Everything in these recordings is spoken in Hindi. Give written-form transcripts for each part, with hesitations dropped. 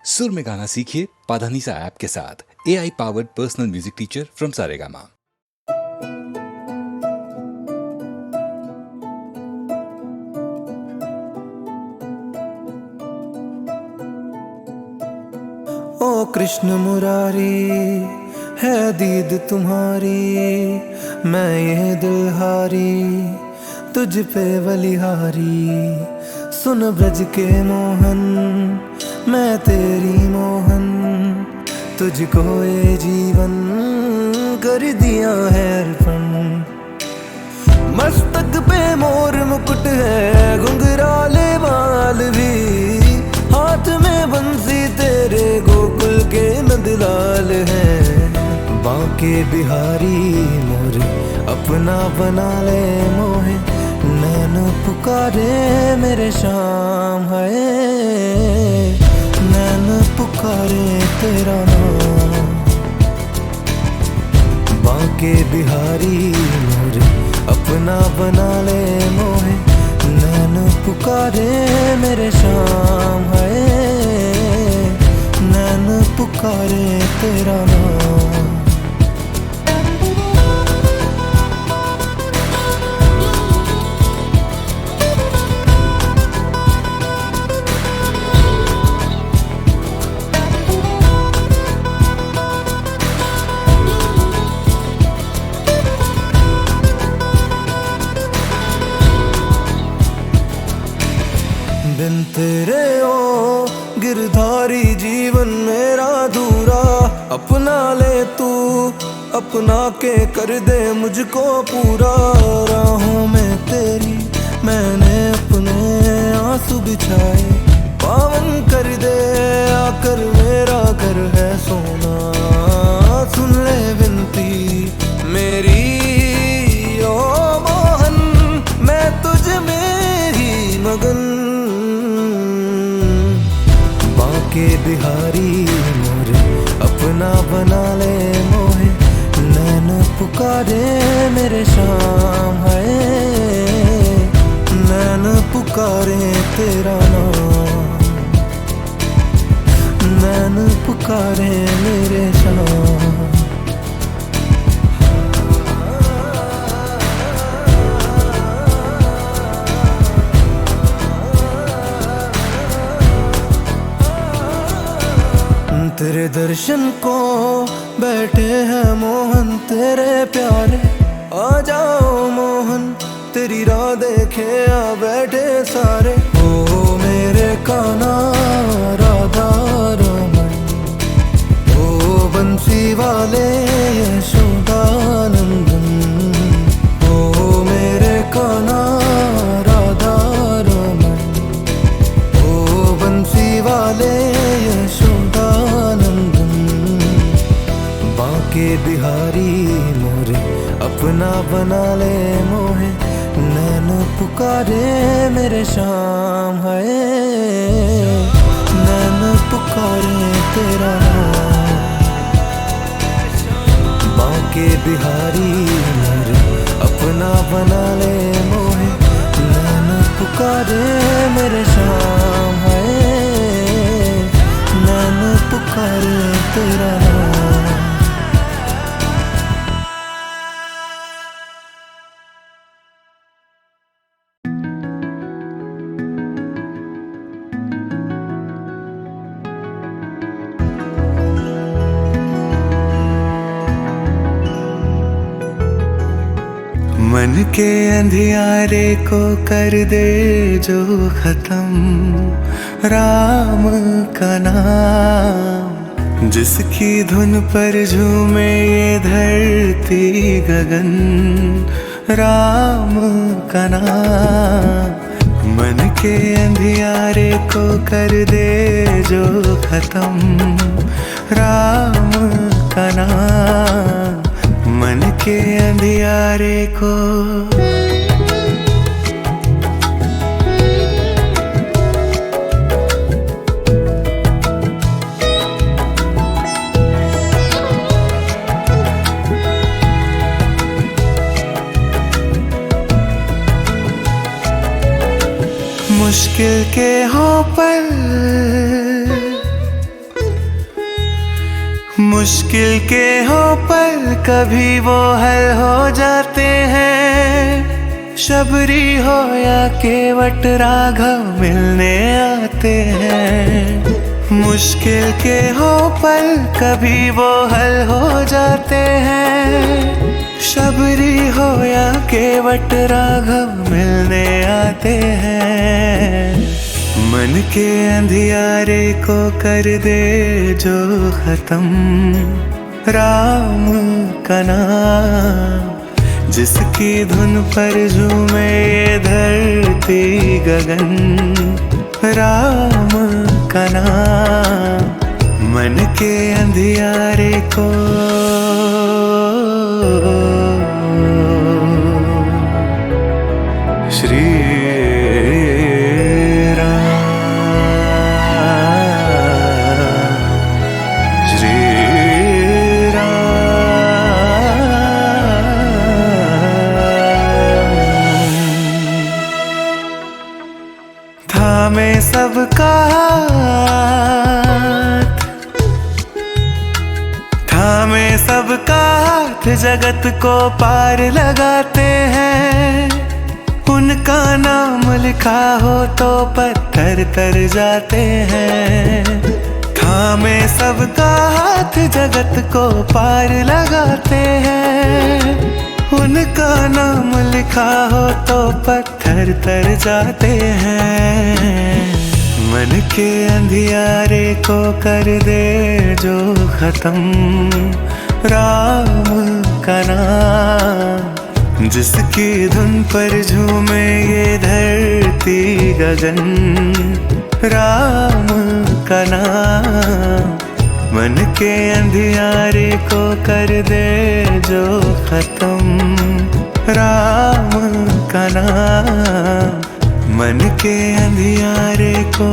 सुर में गाना सीखिए पाधानीसा ऐप के साथ। AI powered personal music teacher from Saregama. ओ कृष्ण मुरारी है दीद तुम्हारी, मैं ये दिलहारी तुझ पे बलिहारी। सुन ब्रज के मोहन मैं तेरी मोहन, तुझको ये जीवन कर दिया है अर्पण। मस्तक पे मोर मुकुट है, घुंघराले बाल भी, हाथ में बंसी तेरे गोकुल के नंदलाल हैं। बांके बिहारी मोरे अपना बना ले मोहे, नैन पुकारे मेरे शाम है, नैन पुकारे तेरा नाम। बांके बिहारी मोरे अपना बना ले मोहे, नैन पुकारे मेरे शाम है, नैन पुकारे तेरा नाम। बिन तेरे ओ गिरधारी जीवन मेरा अधूरा। अपना ले तू अपना के कर दे मुझको पूरा। राहों में तेरी मैंने अपने आंसू बिछाए, पावन कर दे आकर मेरा घर है सोना। सुन ले विनती मेरी ओ मोहन, मैं तुझ में ही मगन। बांके बिहारी मोरे अपना बना ले मोहे, नैन पुकारे मेरे शाम है, नैन पुकारे तेरा नाम, नैन पुकारे मेरे शाम। तेरे दर्शन को बैठे हैं मोहन तेरे प्यारे। आ जाओ मोहन तेरी राह देखे आ बैठे सारे। ओ मेरे कान्हा राधा रमन, ओ बंसी वाले यशोदानंदन। ओ मेरे कान्हा राधा रमन, ओ बंसी वाले बांके बिहारी मोरे अपना बना ले मोहे, नैन पुकारे मेरे शाम है, नैन पुकारे तेरा नाम। बांके बिहारी मोरे अपना बना ले मोहे, नैन पुकारे मेरे शाम है, नैन पुकारे तेरा नाम। मन के अंधियारे को कर दे जो खत्म, राम का नाम। जिसकी धुन पर झूमे ये धरती गगन, राम का नाम। मन के अंधियारे को कर दे जो खत्म, राम का नाम। मन के अंधियारे को मुश्किल के हो पल मुश्किल के हो पल कभी वो हल हो जाते हैं। शबरी हो या केवट राघव मिलने आते हैं। मुश्किल के हो पल कभी वो हल हो जाते हैं। शबरी हो या केवट राघव मिलने आते हैं। मन के अंधियारे को कर दे जो खत्म, राम का नाम जिसकी धुन पर झूमे ये धरती गगन। राम का नाम मन के अंधियारे को श्री थामे सबका हाथ, थामे सबका हाथ जगत को पार लगाते हैं। उनका नाम लिखा हो तो पत्थर तर जाते हैं। थामे सबका हाथ जगत को पार लगाते हैं। उनका नाम लिखा हो तो पत्थर तर जाते हैं। मन के अंधियारे को कर दे जो खत्म, राम का नाम जिसकी धुन पर झूमे ये धरती गगन। राम का नाम मन के अंधियारे को कर दे जो खत्म। राम का नाम मन के अंधियारे को।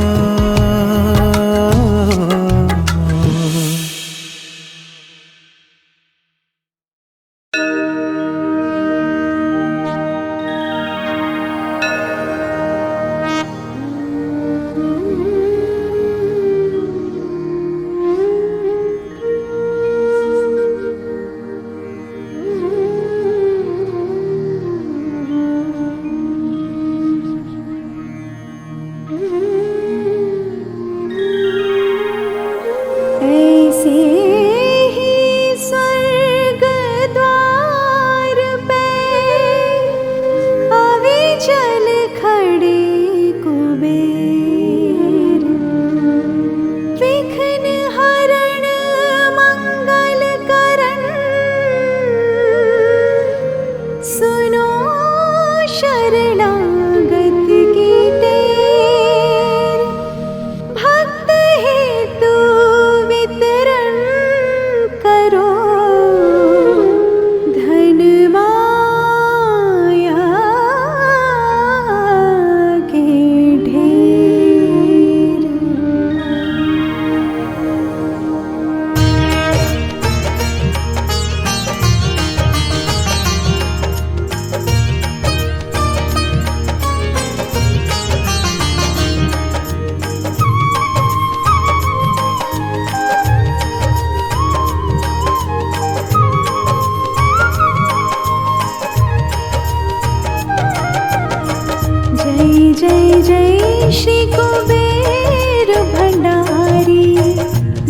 जय जय श्री कुबेर भंडारी,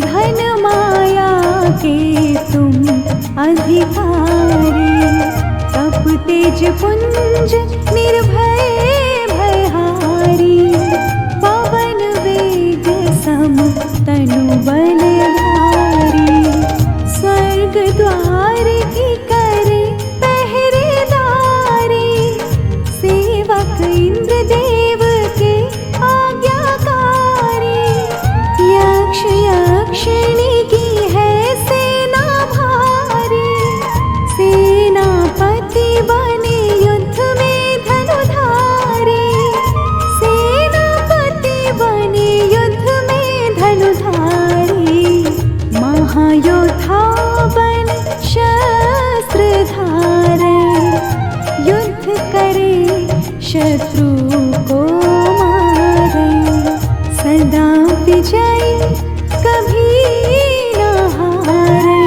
धन माया के तुम अधिकारी। तप तेज पुंज निर्भय भयहारी, पवन वेग सम तनु बलधारी। स्वर्ग द्वार की करे पहरेदारी, सेवक इंद्र देव के आज्ञाकारी। यक्ष यक्षिणी की है सेना भारी, सेनापति बने युद्ध में धनुधारी। सेनापति बने युद्ध में धनुधारी, महायोद्धा बन शस्त्र धारे। युद्ध करे शत्रु को मारे, सदा विजयी कभी न हारे।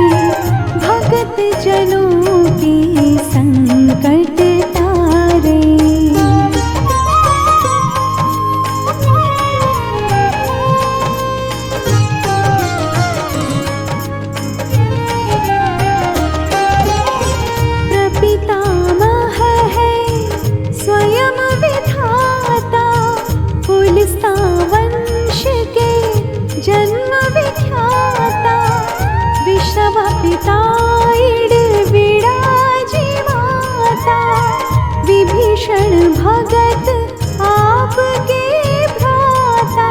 ताइड विराजी माता, विभीषण भगत आपके भ्राता,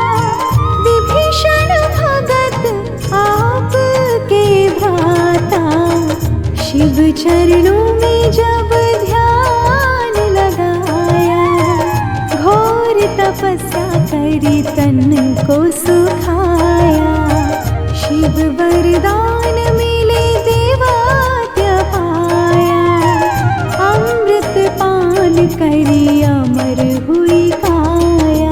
विभीषण भगत आपके भ्राता। शिव चरणों में जब ध्यान लगाया, घोर तपस्या करी तन को सुखाया। शिव वरदान मिले देवात्य पाया, अमृत पान करी अमर हुई काया।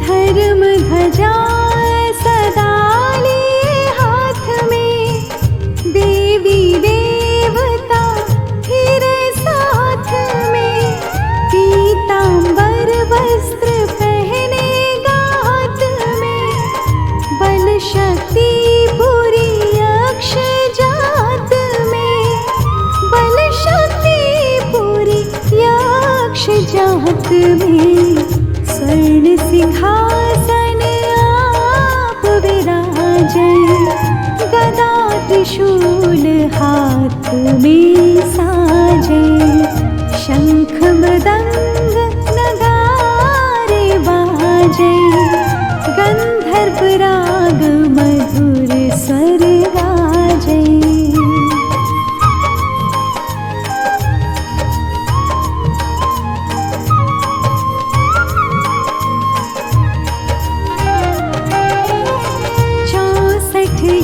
धर्म ध्वजा सदा लिए हाथ में, देवी देवता फिर साथ में। पीतांबर वस्त्र पहनेगा हाथ में, बल शक्ति पूरी यक्ष जात में, बल शक्ति पूरी यक्ष जात में। स्वर्ण सिंहासन आप विराजे, गदा त्रिशूल हाथ में साजे। शंख मृदंग नगारे बाजे, गंधर्व राग मधुर स्वर गाजे।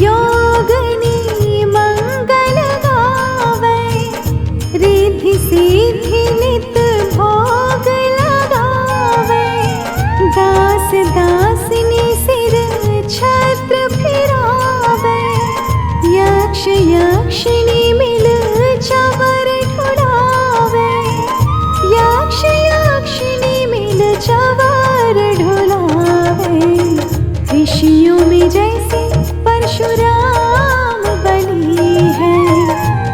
योगनी मंगल गावे, रिद्धि सिद्धि नित भोग लगावे। दास दासिनी सिर छत्र फिरावे, यक्ष यक्षिणी मिल चवर ढुलावे, यक्ष यक्षिणी मिल चवर ढुलावे। ऋषियों में जैसे परशुराम बली है,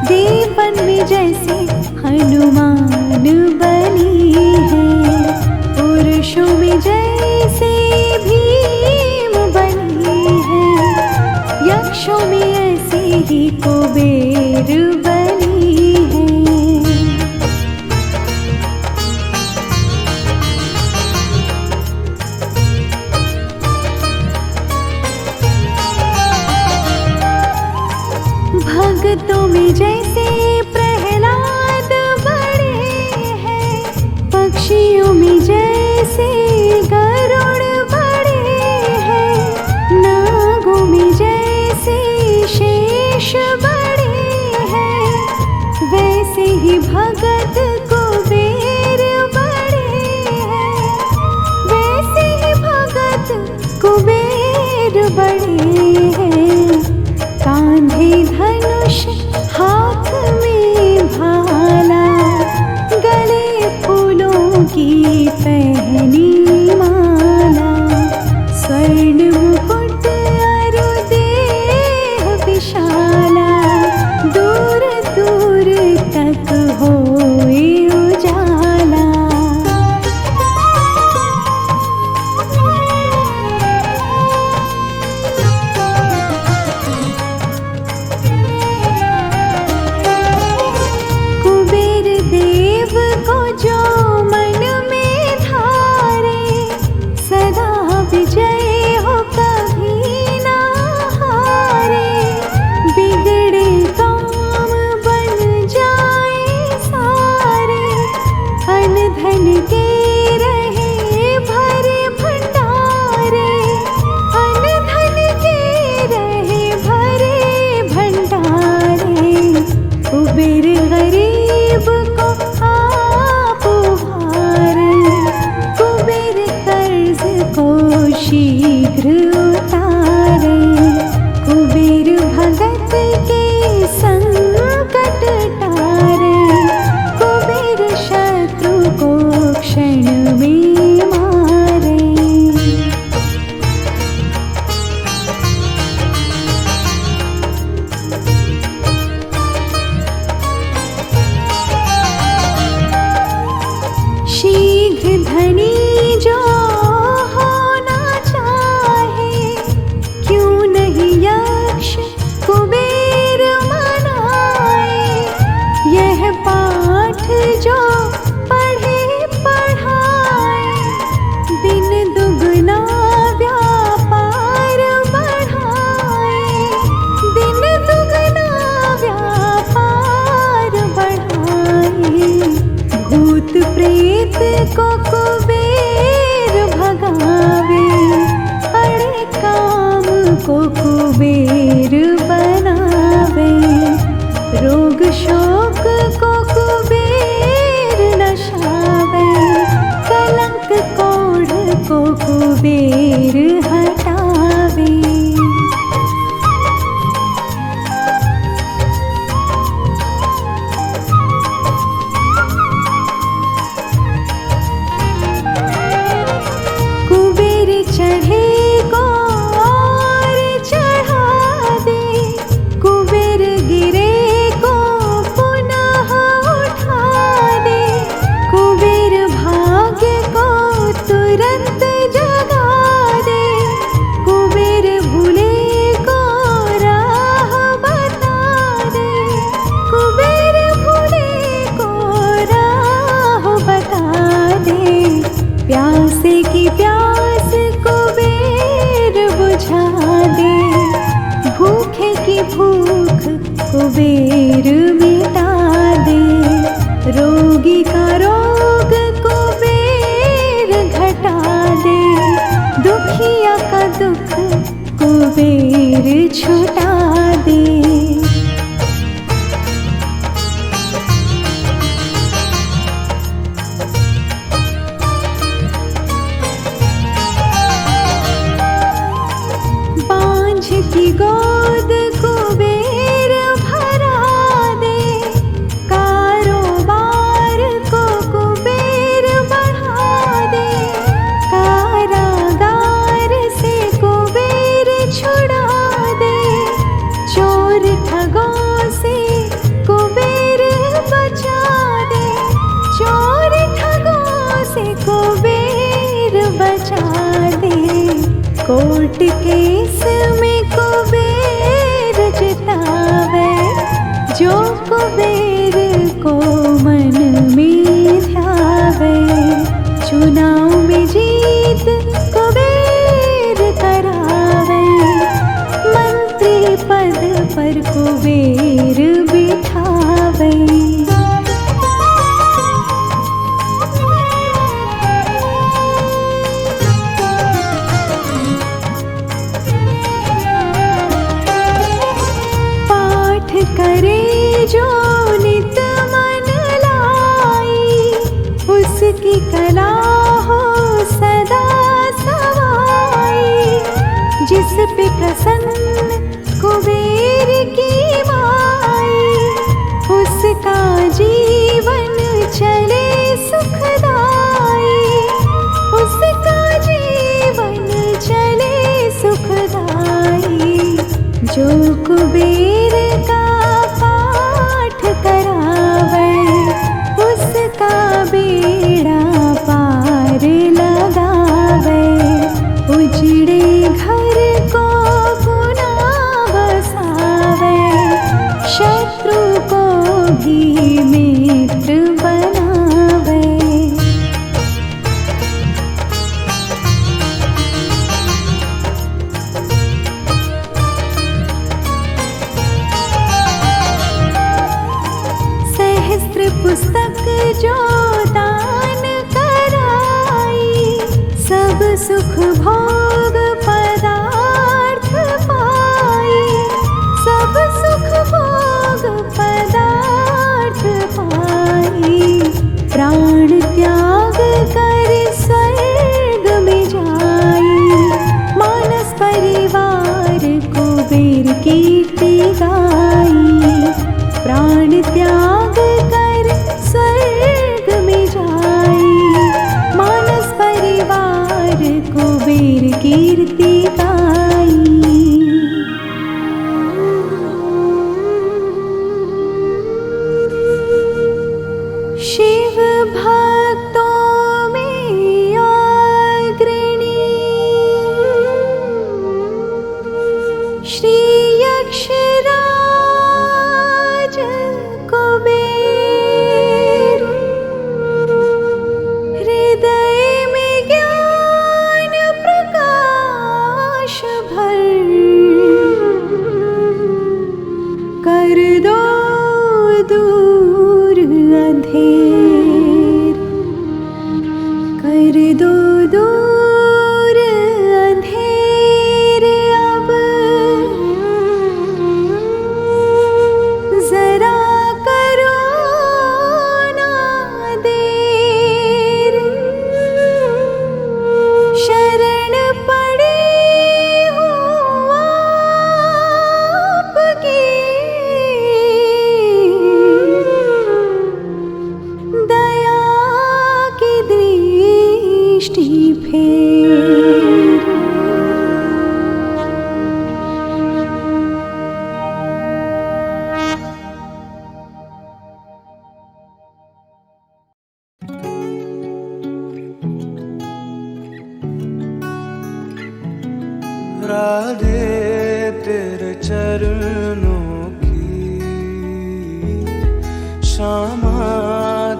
देवन में जैसे हनुमान बली है। पुरुषों में जैसे भीम बली है, यक्षों में ऐसे ही कुबेर बली है। भक्तों में जैसे प्रहलाद बड़े हैं, पक्षियों में जैसे गरुड़ बड़े हैं। नागों में जैसे शेष बड़े हैं, वैसे ही भगत कुबेर बड़े हैं, वैसे ही भगत कुबेर बड़े हैं। कांधे धनुष हाथ में शोक को कुबेर नशावे, कलंक कोढ़ को कुबेर हटावे। कुबेर चढ़े को और चढ़ा दे, कुबेर गिरे को पुनः उठा दे, कुबेर भाग्य को तुरंत जगा दे, कुबेर भूले को राह बता दे, कुबेर भूले को राह बता दे। प्यासे की प्यास कुबेर बुझा दे, भूखे की भूख कुबेर मिटा दे, रोगी का रोग कुबेर घटा दे, दुखिया का दुख कुबेर छुटा दे। बांझ की गोद कुबेर भरा दे, कारोबार को कुबेर बढ़ा दे, कारागार से कुबेर छुड़ा दे, चोर ठगों से कुबेर बचा दे, चोर ठगों से कुबेर बचा दे। कोर्ट केस में कुबेर जितावे, जो कुबेर को मन में ध्यावे, चुनाव में जीत कुबेर करावे, मंत्री पद पर कुबेर बिठावे। करे जो नित मन लाई, उसकी कला हो सदा सवाई, जिस पे प्रसन्न कुबेर की माई, उसका जीवन चले सुखदाई, उसका जीवन चले सुखदाई। जो कुबेर का पाठ करावे, उसका बेड़ा पार लगावे, उजड़े घर को पुनः बसावे, शत्रु को भी मित्र बनावे। पुस्तक जो दान कराई, सब सुख भोग पदार्थ पाई, सब सुख भोग पदार्थ पाई। प्राण त्याग कर स्वर्ग में जाई, मानस परिवार कुबेर कीर्ति गाई। प्राण त्याग कर स्वर्ग राधे तेरे चरणों की श्यामा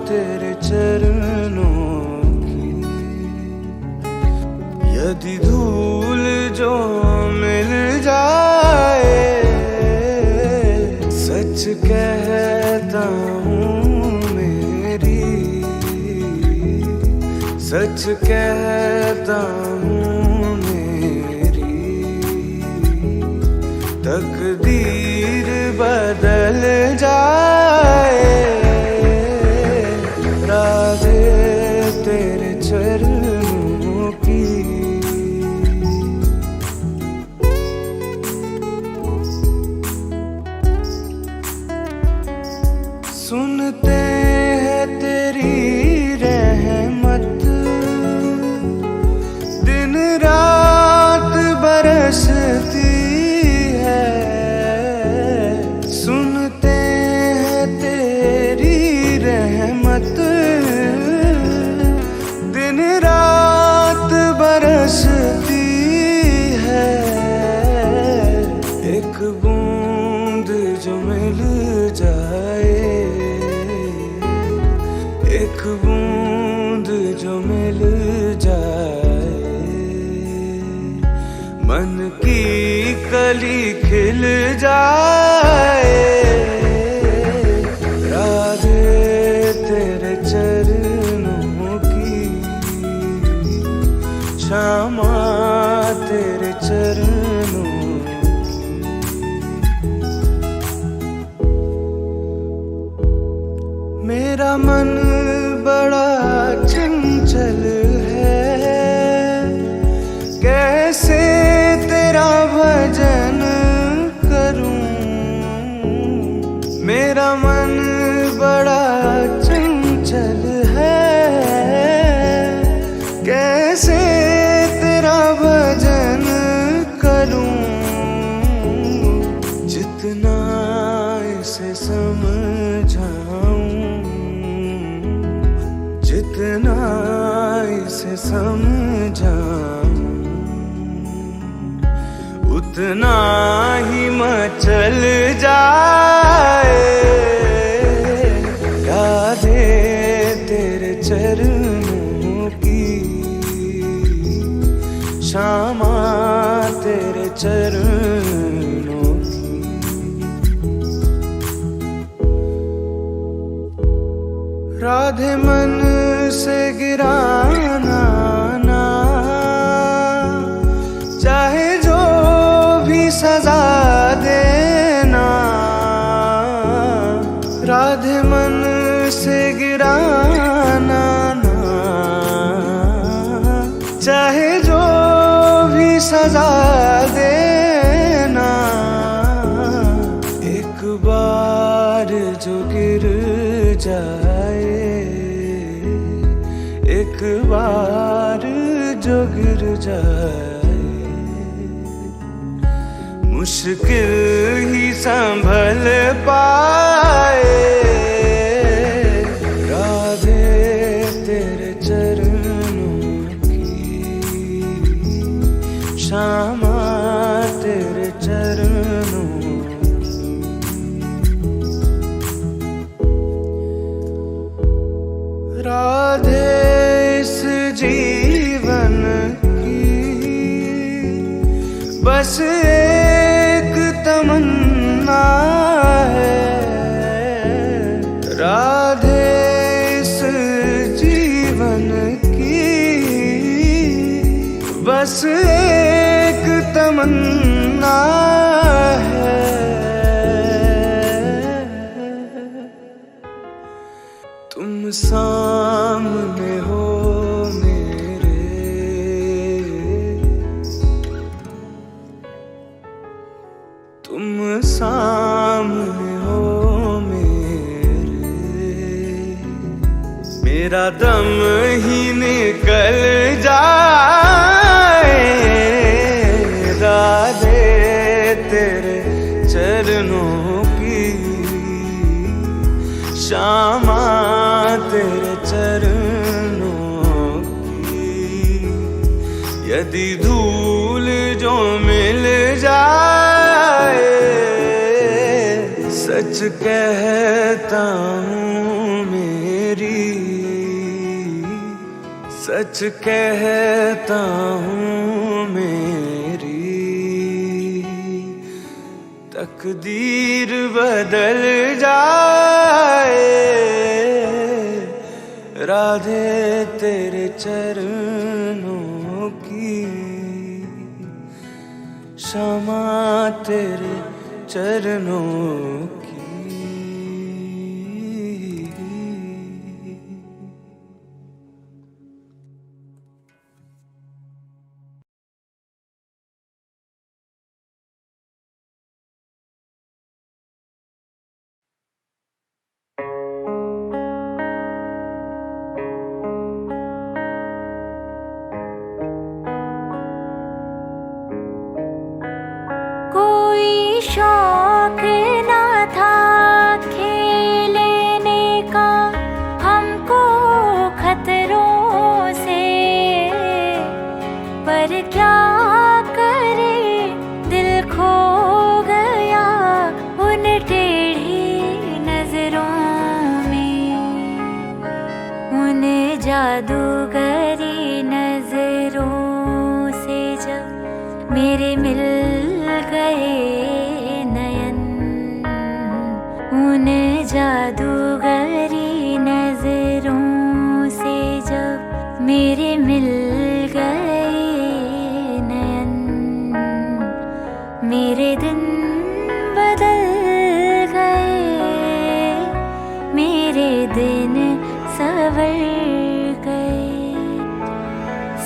तेरे चरणों की यदि धूल जो मिल जाए सच कहता हूँ मेरी सच कहता हूँ मेरी तकदीर बदल जाए राधे तेरे चरणों की सुनते हैं तेरी रहमत दिन रात बरसती है सुनते हैं तेरी रहमत दिन रात बरसती है एक बूंद जो मिल जाए एक बूंद जो मिल जाए मन की कली खिल जाए राधे तेरे चरणों की श्यामा तेरे चरणों मेरा मन बड़ा चंचल है कैसे तेरा भजन करूं मेरा मन बड़ा चंचल है कैसे तेरा भजन करूं जितना इसे समझाऊं जितना इसे समझाऊं उतना ही मचल जाए राधे तेरे चरणों की श्यामा तेरे चरणों की राधे मन से गिराना ना चाहे जो भी सजा देना राधे मन से गिराना ना चाहे जो भी सजा देना एक बार जो गिर जाए एक बार जो गिर जाए मुश्किल ही संभल पाए राधे तेरे चरणों की श्यामा तेरे चरणों राधे इस जीवन की बस एक तमन्ना है राधे इस जीवन की बस एक तमन्ना है तुम सामने हो मेरे तुम सामने हो मेरे मेरा दम ही निकल जाए राधे तेरे चरणों की श्यामा तेरे चरणों की यदि धूल जो मिल सच कहता हूँ मेरी, सच कहता हूँ मेरी तकदीर बदल जाए, राधे तेरे चरणों की, क्षमा तेरे चरणों की। कोई शौक ना था खेलने का हमको खतरों से, पर क्या करे दिल खो गया उन टेढ़ी नजरों में, उन जादूगरी नजरों से जब मेरे मिल गए नयन, उन जादूगरी नजरों से जब मेरे मिल गए नयन, मेरे दिन बदल गए, मेरे दिन संवर गए।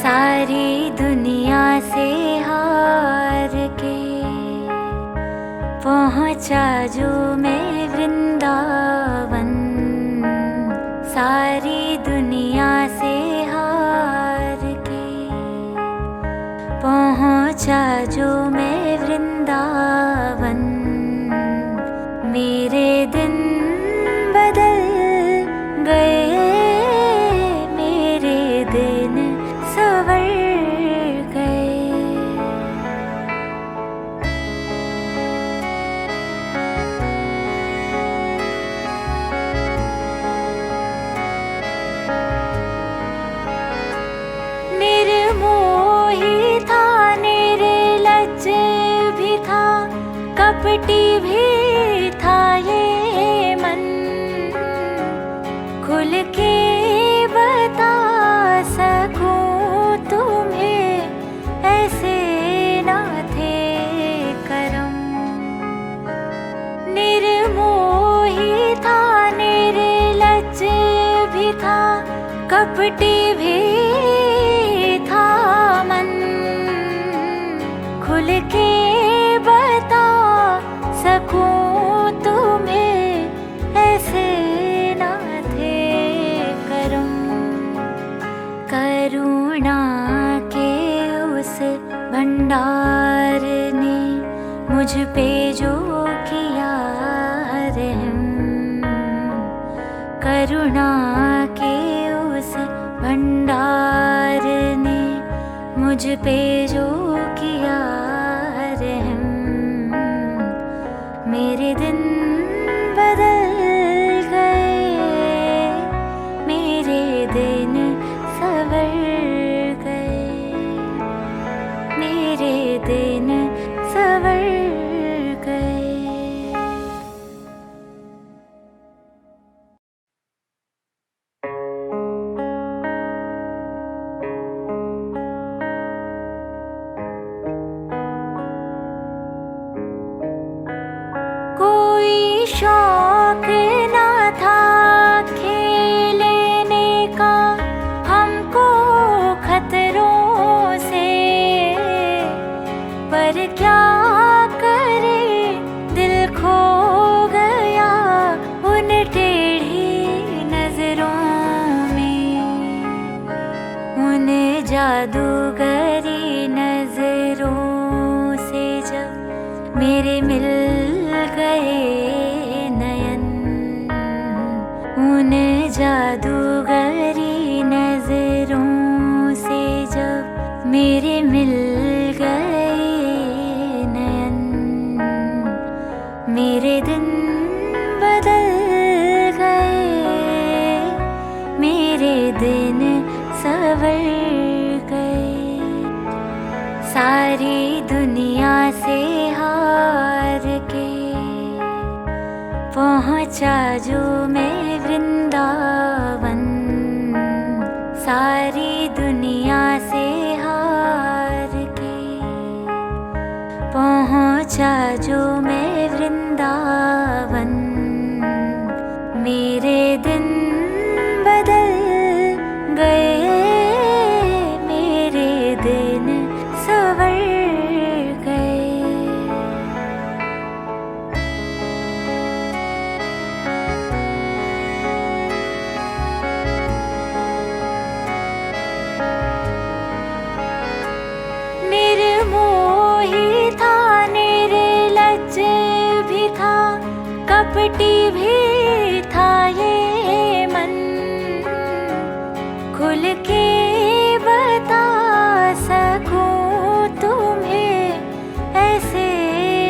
सारी दुनिया से हार के पहुँचा जो मैं वृंदावन, सारी दुनिया से हार के पहुँचा जो मैं वृंदावन, मेरे दिन बदल गए, मेरे दिन संवर गए। निर्मोही था, निर्लज्ज भी था, कपटी भी था ये मन, खुल के बता सकूं तुम्हें ऐसे ना थे करम। निर्मोही था, निर्लज्ज भी था, कपटी भी था मन, खुल के बता सकूं तुम्हें ऐसे ना थे करम। करुणा के उस भंडार ने मुझ पे जो किया रहम, करुणा के उस भंडार ने मुझ पे जो किया रहम, मेरे दिन बदल गए, मेरे दिन संवर गए, मेरे दिन संवर गए। कोई शौक ना था खेलने का हमको खतरों से, पर क्या करे दिल खो गया उन टेढ़ी नजरों में, उन जादूगरी नजरों से जब मेरे मिल गए नयन, उन जादूगरी नजरों से जब मेरे मिल गए नयन, मेरे दिन दुनिया से हार के पहुंचा जो मैं वृंदावन, सारी दुनिया से हार के पहुंचा जो मैं वृंदावन। मेरे दिन बदल गए, मेरे दिन सवर गए। निर्मोही था, निर्लज्ज भी था, कपटी भी था ये मन। खुल के बता सकूं तुम्हें ऐसे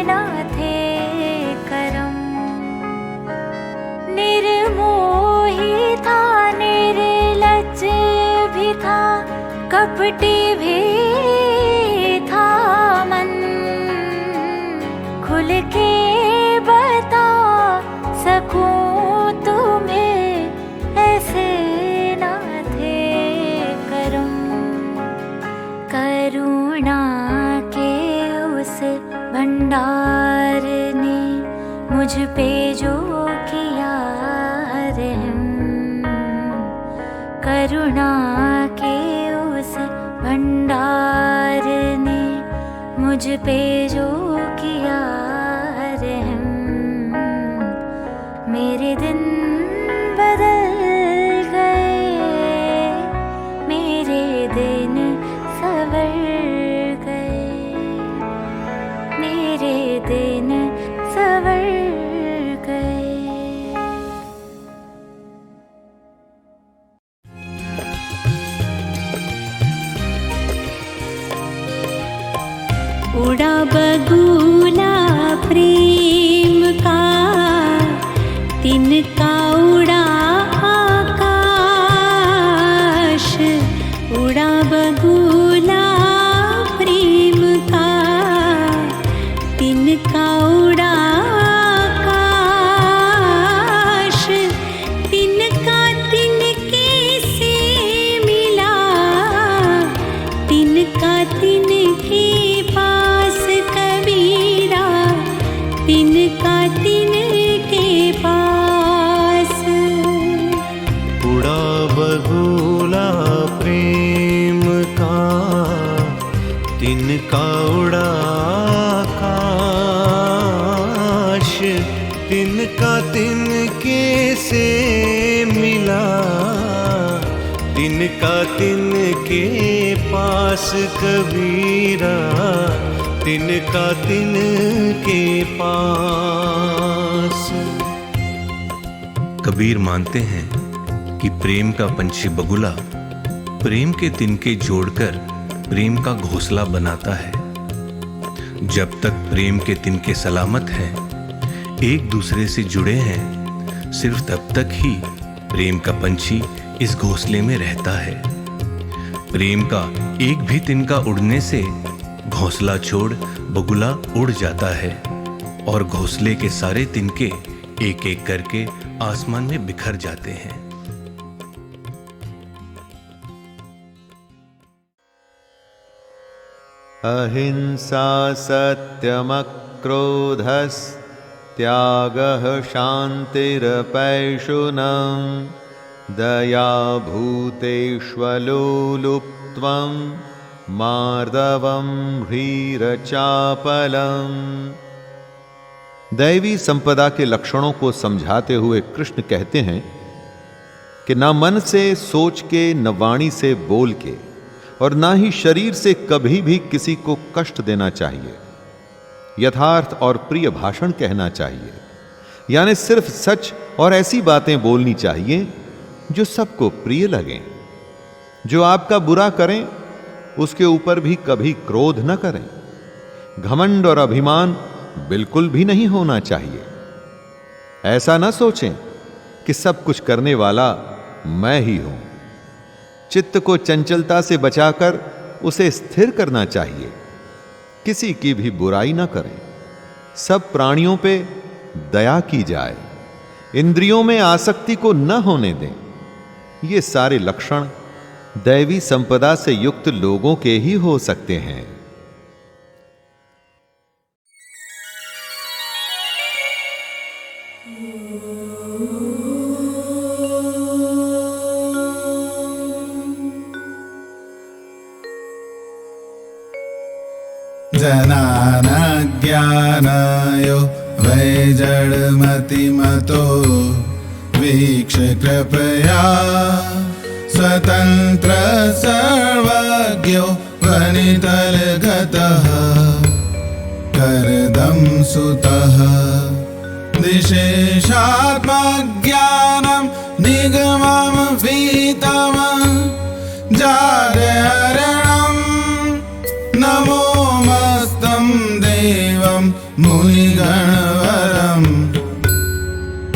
ना थे करम। निर्मोही था, निर्लज्ज भी था, कपटी भी था मन। खुल के बता सकूं तुम्हें ऐसे ना थे करम। करुणा के उस भंडार ने मुझ पे जो किया रहम। करुणा के उस भंडार ने मुझ पे जो किया रहम। मेरे दिन बदल गए, मेरे दिन सवर गए, मेरे दिन सवर गए। उड़ा बगुला प्रेम का, तिनका उड़ा आकाश। उड़ा बगुला प्रेम का, तिनका उड़ा आकाश। तिनका तिनके से मिला, तिनका तिनके पास कबीरा, तिनका तिनके पास। उड़ा बगुला प्रेम का, तिनका उड़ा आकाश। तिनका तिनके से मिला, तिनका तिनके पास कबीरा, तिनका तिनके पास। कबीर मानते हैं कि प्रेम का पंछी बगुला प्रेम के तिनके जोड़कर प्रेम का घोंसला बनाता है। जब तक प्रेम के तिनके सलामत हैं, एक दूसरे से जुड़े हैं, सिर्फ तब तक ही प्रेम का पंछी इस घोंसले में रहता है। प्रेम का एक भी तिनका उड़ने से घोंसला छोड़ बगुला उड़ जाता है और घोंसले के सारे तिनके एक एक करके आसमान में बिखर जाते हैं। अहिंसा सत्यमक्रोधस्त्यागः शान्तिरपैशुनं दया भूतेष्वलोलुप्त्वं मार्दवं ह्रीरचापलम्। दैवी संपदा के लक्षणों को समझाते हुए कृष्ण कहते हैं कि ना मन से सोच के, न वाणी से बोल के, और ना ही शरीर से कभी भी किसी को कष्ट देना चाहिए। यथार्थ और प्रिय भाषण कहना चाहिए, यानी सिर्फ सच और ऐसी बातें बोलनी चाहिए जो सबको प्रिय लगें। जो आपका बुरा करें उसके ऊपर भी कभी क्रोध न करें। घमंड और अभिमान बिल्कुल भी नहीं होना चाहिए। ऐसा न सोचें कि सब कुछ करने वाला मैं ही हूं। चित्त को चंचलता से बचाकर उसे स्थिर करना चाहिए। किसी की भी बुराई ना करें, सब प्राणियों पे दया की जाए, इंद्रियों में आसक्ति को न होने दें। ये सारे लक्षण दैवी संपदा से युक्त लोगों के ही हो सकते हैं। जनानज्ञानायो वैजडमतिमतो वीक्ष्य कृपया स्वतन्त्र सर्वज्ञो वनितलगतः करदं सुतः विशेषात्मज्ञानं निगमं वीतं जातहरणं नमो देवं मुनिगणवरं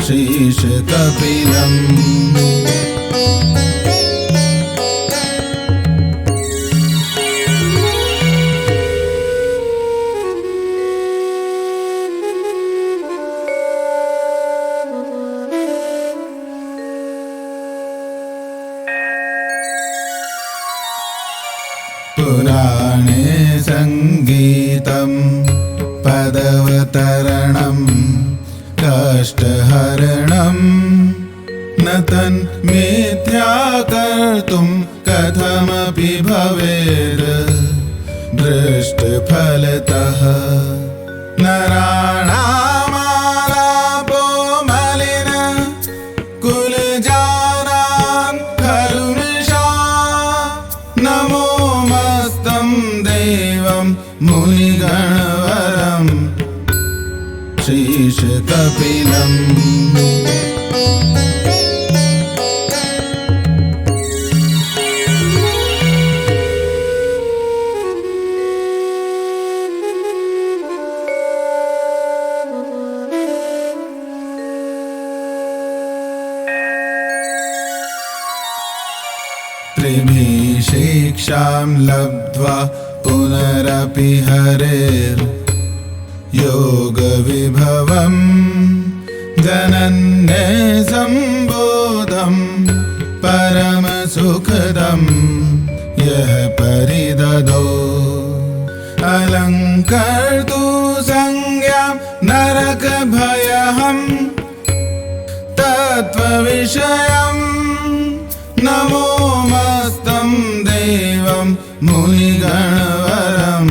शीर्षकपिलम्। पुराणे संगीतं पदवतरणं कष्टहरणं न तन्मिथ्या कर्तुं कथमपि भवेत् दृष्टफलतः। नराणामालापो मलिन कुलजानान् खलु निशा नमो देवं मुनिगणवरं शीर्षकपिलम्। त्रिभिः शिक्षां लब्ध्वा पुनरपि हरेर्योगविभवम् जनन्ये सम्बोधं परमसुखदं यः परिददो अलङ्कर्तु संज्ञां नरकभयहं तत्त्वविषयम् नमो देवं मुनिगणवरं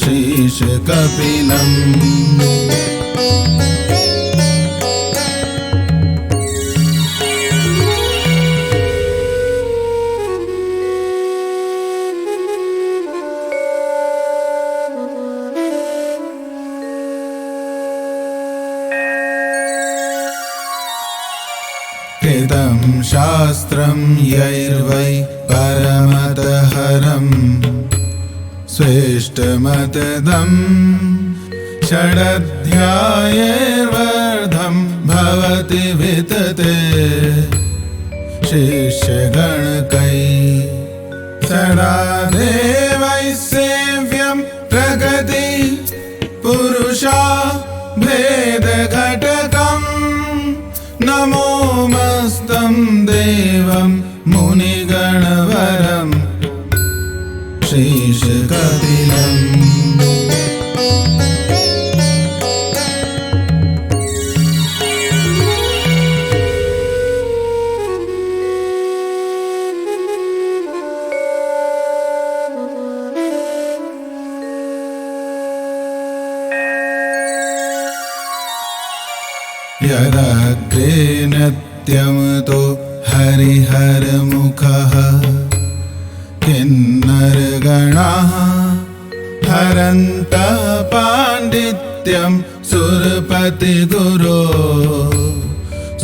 शीर्षकपिलम्। कृतं शास्त्रं यैर्वै परमतहरं स्वेष्टमतदं षडध्यायैर्वर्धं भवति वितते शिष्यगणकै सदा देवैः सेव्यं प्रगति पुरुषा भेदघटकम् नमो देवं मुनिगणवरं शीर्षकपिलम्। यदग्रे नित्यमतो हरिहरमुखः किन्नरगणाः हरन्तः पाण्डित्यं सुरपतिगुरो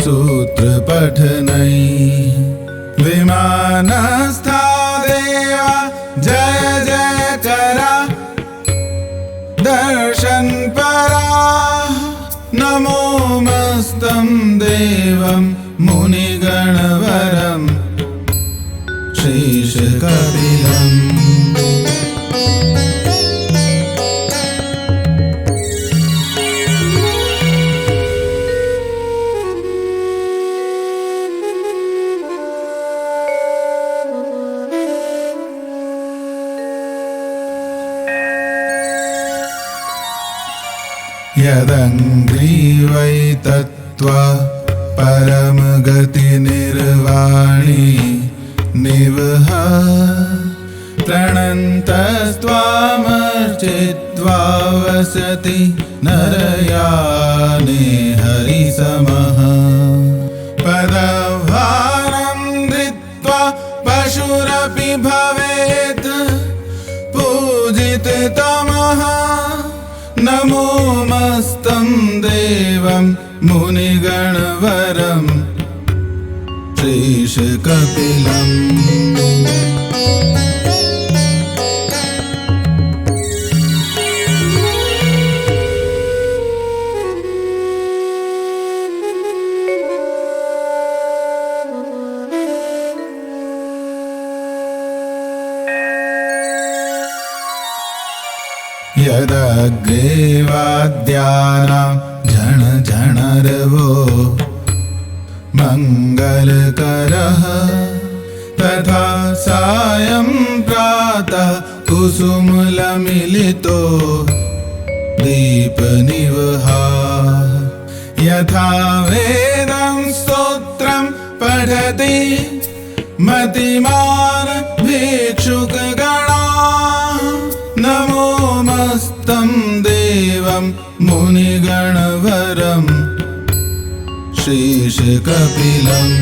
सूत्रपठनै विमानस्था देवा जय जयकरा दर्शनपरा नमो देवं मुनिगणवरं शीर्षकपिलम्। यदङ्ग्रीवै तत्त्वा परमगतिनिर्वाणी निवह प्रणन्तस्त्वामर्चित्वा वसति नरयाने हरिसमः पदभारं धृत्वा पशुरपि भवेत् पूजिततमः नमो मस्तं देवं मुनिगणवरं श्रीशकपिलम् यदग्रेवाद्यानां झण झणरवो मङ्गलकरः तथा सायं प्रातः कुसुमलमिलितो दीपनिवहा यथा वेदं स्तोत्रं पठति मतिमान् भिक्षुकगणा नमो मस्तं देवं मुनिगणवरं श्रीशकपिलम्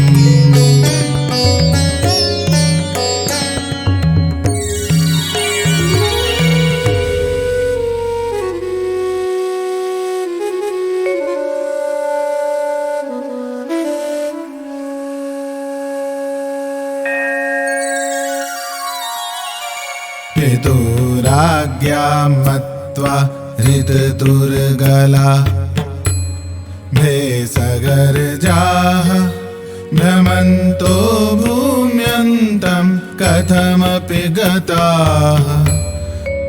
पितुराज्ञां मत्वा हृतदुर्गला भेषगर्जाः भ्रमन्तो भूम्यन्तं कथमपि गताः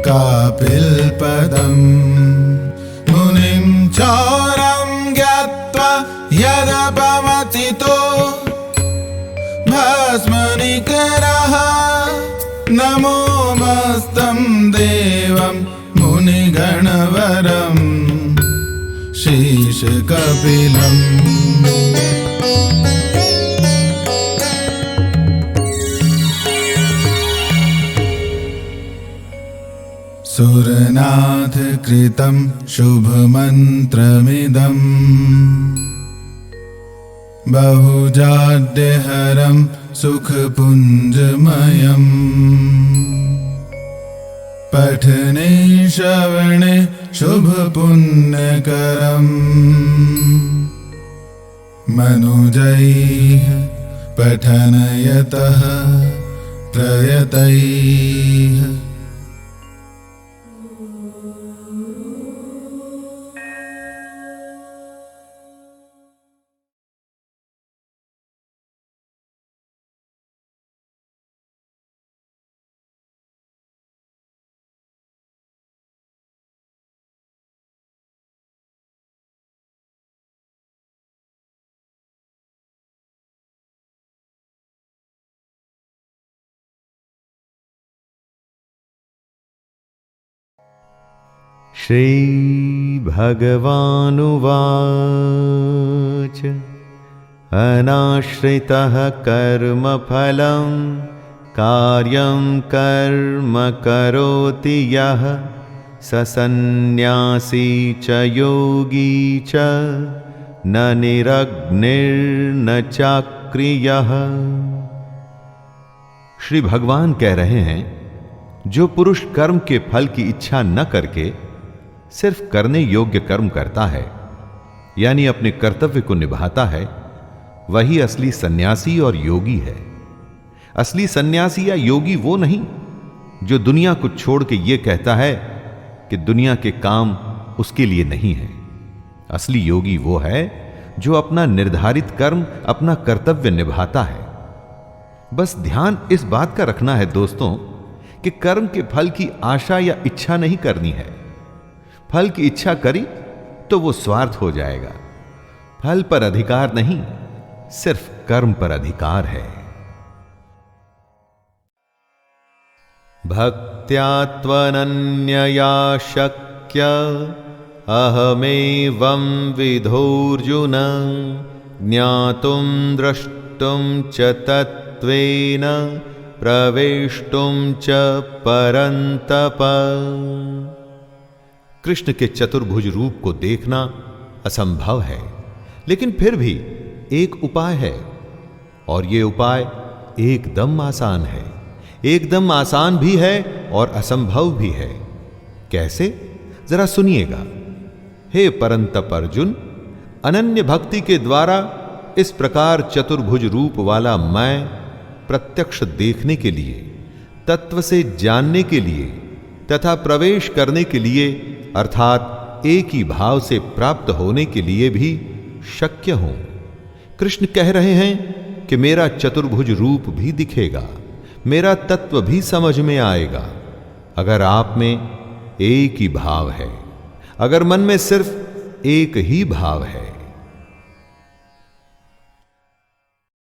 कापिलपदम् मुनिं चौरं ज्ञात्वा यदपमतितो भस्मनिकरः नमो मस्तं देवं मुनिगणवरं श्रीशकपिलम् सुरनाथ कृतं शुभमन्त्रमिदम् बहुजाड्यहरं सुखपुञ्जमयम् पठने श्रवणे शुभपुण्यकरम् मनुजैः पठनयतः प्रयतैः श्रीभगवानुवाच अनाश्रितः कर्मफलं कार्यं कर्म करोति यः स सन्न्यासी च योगी च न निरग्निर्न चाक्रियः। श्री भगवान कह रहे हैं, जो पुरुष कर्म के फल की इच्छा न करके सिर्फ करने योग्य कर्म करता है, यानी अपने कर्तव्य को निभाता है, वही असली सन्यासी और योगी है। असली सन्यासी या योगी वो नहीं जो दुनिया को छोड़ के ये कहता है कि दुनिया के काम उसके लिए नहीं है। असली योगी वो है जो अपना निर्धारित कर्म, अपना कर्तव्य निभाता है। बस ध्यान इस बात का रखना है दोस्तों कि कर्म के फल की आशा या इच्छा नहीं करनी है। फल की इच्छा करी तो वो स्वार्थ हो जाएगा। फल पर अधिकार नहीं, सिर्फ कर्म पर अधिकार है। भक्त्या त्वनन्यया शक्य अहमेवं विधोर्जुन ज्ञातुं द्रष्टुं च तत्त्वेन प्रवेष्टुं च परन्तप। कृष्ण के चतुर्भुज रूप को देखना असंभव है, लेकिन फिर भी एक उपाय है, और ये उपाय एकदम आसान है। एकदम आसान भी है और असंभव भी है। कैसे, जरा सुनिएगा। हे परंतप अर्जुन, अनन्य भक्ति के द्वारा इस प्रकार चतुर्भुज रूप वाला मैं प्रत्यक्ष देखने के लिए, तत्व से जानने के लिए तथा प्रवेश करने के लिए, अर्थात एक ही भाव से प्राप्त होने के लिए भी शक्य हूं। कृष्ण कह रहे हैं कि मेरा चतुर्भुज रूप भी दिखेगा, मेरा तत्व भी समझ में आएगा, अगर आप में एक ही भाव है, अगर मन में सिर्फ एक ही भाव है।